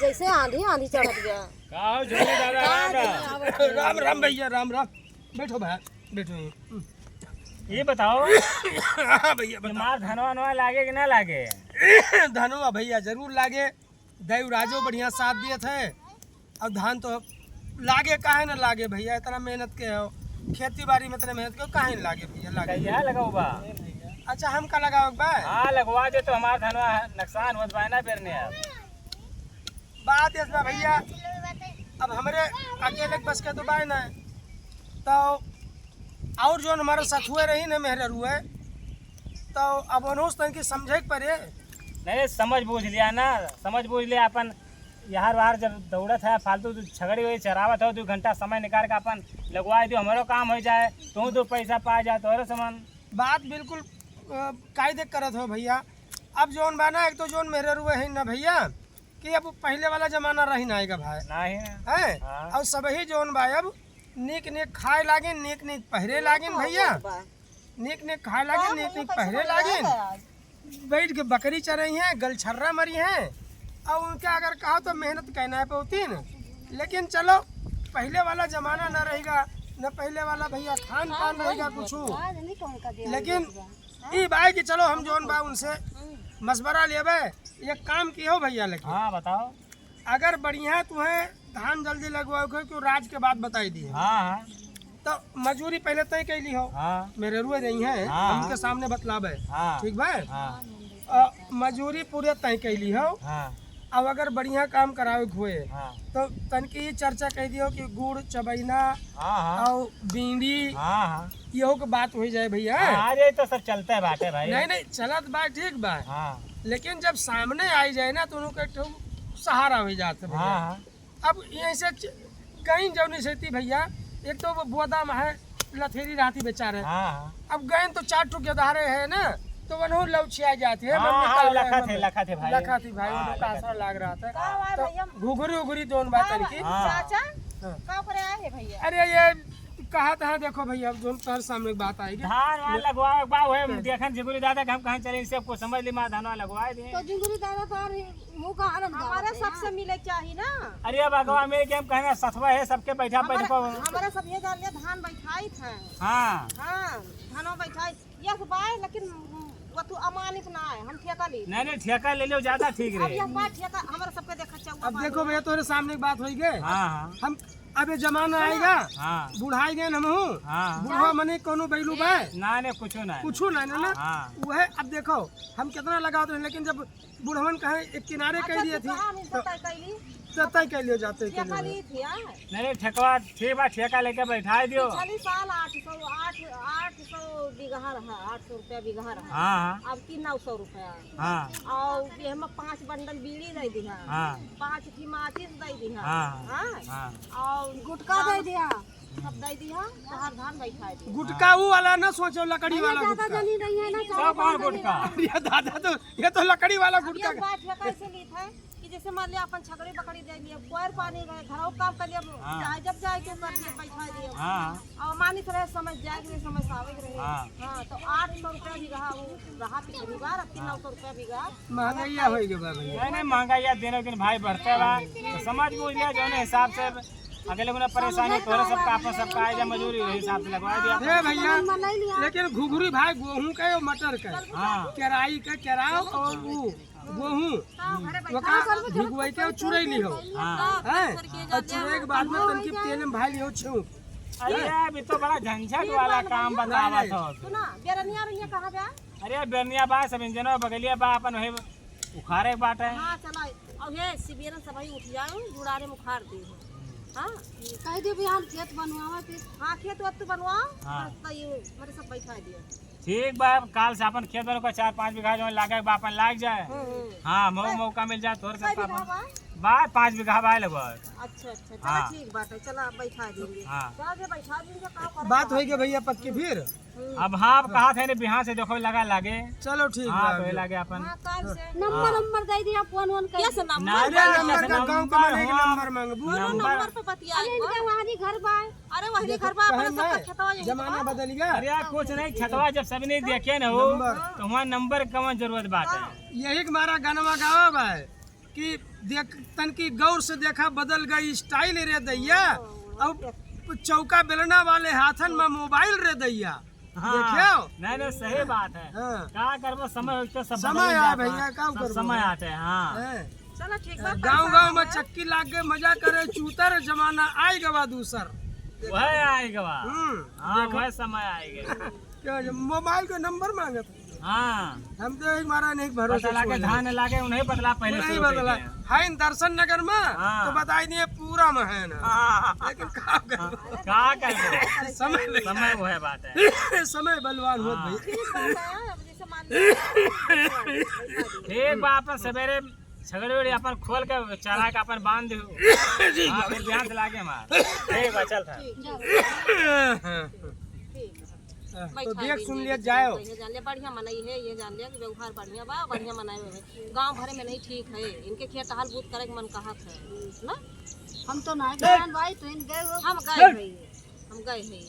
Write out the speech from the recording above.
जैसे आंधी आंधी चढ़ गया। राम राम भैया, राम राम। बैठो भाई, बैठो। ये बताओ हाँ भैया मार धनवा लागे कि ना लागे? धनवा भैया जरूर लागे। देव राजो बढ़िया साथ दिए थे और धान तो लागे, काहे ना लागे भैया। इतना मेहनत के हो खेती बाड़ी में, इतना मेहनत के काहे ना लागे भैया, लागे। क्या लगाओ बा? अच्छा हम का लगाओ बा? हाँ लगवा दे तो हमारा धनवा नुकसान होत बा ना फिर ने। अब बात इसमें भैया अब हमरे अकेले बस के तो बाय ना, तो और जो हमारे साथ हुए रही ना मेहर रुए, तो अब अनुस तन की समझे के पड़े। नहीं समझ बूझ लिया ना, समझ बूझ लिया। अपन यहाँ बाहर जब दौड़त है फालतू झगड़ी हुई चरावत हो, 2 घंटा समय निकाल के अपन लगवा दो, हमारो काम हो जाए, तू 2 पैसा पा जाए तोरे समान। बात बिल्कुल कायदे करत हो भैया। अब जोन बाना एक तो जोन मेहर रुए है ना भैया कि अब पहले वाला जमाना रही ना आएगा भाई, नहीं है और सब ही जोन बा अब नीक नीक खाए लागे, नीक नीक पहरे लागे भैया, नीक नीक खाए लागे, नीक नीक पहरे लागे। बैठ के बकरी चरई है, गलछर्रा मरी है और उनके अगर कहा तो मेहनत कहना पौती न। लेकिन चलो पहले वाला जमाना न रहेगा, न पहले वाला भैया खान पान रहेगा कुछ। लेकिन ये बाई कि चलो हम जोन बा उनसे मशवरा लेबे, ये काम की हो भैया। लेकिन हाँ बताओ, अगर बढ़िया तुम्हें धान जल्दी लगवाओ क्यों राज के बाद बताई दी है, हाँ तो मजूरी पहले तय कैली हो। हाँ मेरे रुए नहीं है, हाँ, उनके सामने बतलावे, हाँ, ठीक भाई। हाँ, मजूरी पूरे तय कैली हो। हाँ, अब अगर बढ़िया काम करावे हुए हाँ, तो तनकी चर्चा कह दियो कि गुड़ चबैना हाँ, और बीड़ी हाँ, हाँ, यो के बात हो जाए भैया। हाँ, ये तो सब चलता है बाटे भाई। नहीं नहीं चलत बात ठीक बा, हाँ, लेकिन जब सामने आई जाए ना तो उनके सहारा हो जाते भैया। हाँ, अब यहीं से कहीं जौनी से भैया, एक तो वो बुआदा में है लथेरी राती बेचारे, हाँ, अब गए तो 4 टुक धारे है ना, तो वह लौचिया जाती है। लखा थे भाई, लखा थी भाई, हाँ, उनको आसरा लाग रहा था। हाँ, तो घुघरी उघरी दोन बात की। चाचा हाँ। कहाँ पर आए हैं भैया? अरे ये कहा था देखो भैया, अब जो तुम्हारे सामने बात आएगी। धान वान लगवा बा है देखन जिगुरी दादा हम कहां चले, इससे को समझ ली मां धानवा लगवा दे। तो जिंगुरी दादा पर मुंह का आनंद हमारे सबसे मिले चाहिए ना। अरे भगवान मेरे के हम कहना सतवा है सबके बैठा बैठो। हमारे सब ये जान लिया धान बैठाई थे। हाँ हाँ धानों बैठाई ये सब आए, लेकिन वो तू अमानित ना है, हम ठेका ली। नहीं ठेका ले लो ज्यादा ठीक अब रहे। यह बात ठेका हमारे सबके देखा चाहिए। अब देखो भैया तुम्हारे सामने एक बात होई गए। हाँ हम अब ये जमाना आएगा, हाँ बुढ़ाई गए हम हाँ बुढ़वा मने कोनो बैलू बा ना ने कुछ ना कुछ ना ना हाँ वह। अब देखो हम कितना लगाते हैं, लेकिन जब बुढ़वन कहे एक किनारे कह दिए थी तो तय कह लियो जाते के लिए। नहीं ठेकवा ठीक बा, ठेका लेके बैठा दियो। साल 800 बीघा रहा, 800 रुपया बीघा रहा। हाँ अब की 900 रुपया। हाँ और ये हम 5 बंडल बीड़ी दे दिया, हाँ 5 थी माचिस दे दिया, हाँ और गुटखा दे दिया, सब दे दिया। तो हर धान बैठा दिया। गुटका वो वाला ना सोचो, लकड़ी वाला गुटका। जली नहीं है ना सब कौन गुटका? ये दादा तो ये तो लकड़ी वाला गुटका। ये बात है कैसे ली था कि जैसे मान लिया अपन छकड़ी बकड़ी दे दिया, कोयर पानी गए घरों काम कर लिया, जब जाए के कर दिया बैठा दिया। हाँ और मानित रहे समझ जाए के समझ आवे रहे। हाँ हाँ तो 800 रुपया बीघा वो रहा पिछली बार, अब 900 रुपया बीघा। महंगाई हो गई बा भैया। नहीं महंगाई दिनों दिन भाई बढ़ते बा, तो समझ बूझ लिया जो हिसाब से अगले को परेशानी तोरे सबका अपन सबका आए मजूरी हिसाब से लगवा दिया। ए भैया लेकिन घुघरी भाई गेहूं के और मटर के, हाँ केराई के केराव और वो गेहूं भिगवाई के चुरई ली हो हैं, और चुरई के बाद में तनकी तेल में भाई लियो छू। अरे अभी तो बड़ा झंझट वाला काम बतावा था। सुना बेरनिया रहिया कहां बे? अरे बेरनिया बा सब इंजनो बगलिया बा अपन वही उखाड़े बाट है। हां चला अब ये सिबेर सब ही उठ जाए जुड़ारे में उखाड़ दे। हां कह दे भी हम खेत बनवावा फिर। हां खेत वत बनवा, तो ये मेरे सब बैठा दिया। ठीक बा, काल से अपन खेत वालों का 4-5 बीघा जो लागे बा अपन लाग जाए। हाँ मौका मिल जाए तोर से बात 5 बीघा बा लगभग। अच्छा चला ठीक बात है, चला बैठा देंगे। हाँ बैठा देंगे का बात होई गई भैया पक्की फिर। अब हाँ कहा थे बिहार से देखो लगा लागे। चलो ठीक हाँ है तो लागे अपन नंबर दे दिया, फोन कैसे नंबर का गांव का माने एक नंबर मांगबू। नंबर पे बतियाई वहां घर बा। अरे वही घर बा अपना सबका खेतवा जमाना बदल गया। अरे यार कुछ नहीं छतवा जब सब नहीं देखे न हो तो वहाँ नंबर कौन जरूरत बात है। यही हमारा गनवा गावा बा कि देख तन की गौर से देखा बदल गई स्टाइल रे दैया। अब चौका बेलना वाले हाथन में मोबाइल रे दैया। देखियो नहीं नहीं सही बात है। हाँ। क्या करबो समय तो सब समय आ भैया का सब करबो समय आते हैं। हाँ चलो ठीक बा। गांव में चक्की लाग के मजा करे चूतर जमाना आएगा बा दूसर। वह आएगा बा। हाँ वह समय आएगा। क्या मोबाइल का नंबर मांगे थे। हाँ हम तो एक मारा नहीं भरोसा लाके धान लाके उन्हें बदला पहले नहीं शुरू बदला करके हैं। है इन दर्शन नगर में हाँ। तो बताई दिए पूरा में है ना। हाँ। लेकिन का कर क्या कर समय ले समय वो है बात है। समय बलवान होत हाँ। भैया। ठीक बात है, अब जैसे मान लो ठीक बा अपन सवेरे छगड़ी उड़ी अपन खोल के चला के अपन बांध दो। हाँ, फिर ध्यान से लागे मार। ठीक बा चल था। तो देख सुन लिया जाओ। ये जान लिया बढ़िया मनाई है, ये जान लिया कि व्यवहार बढ़िया बा, बढ़िया मनाए हुए है। गांव भरे में नहीं ठीक है, इनके खेत हाल बूत करे के मन कहा है ना। हम तो नहीं गए भाई, ट्रेन गए हो। हम गए हैं।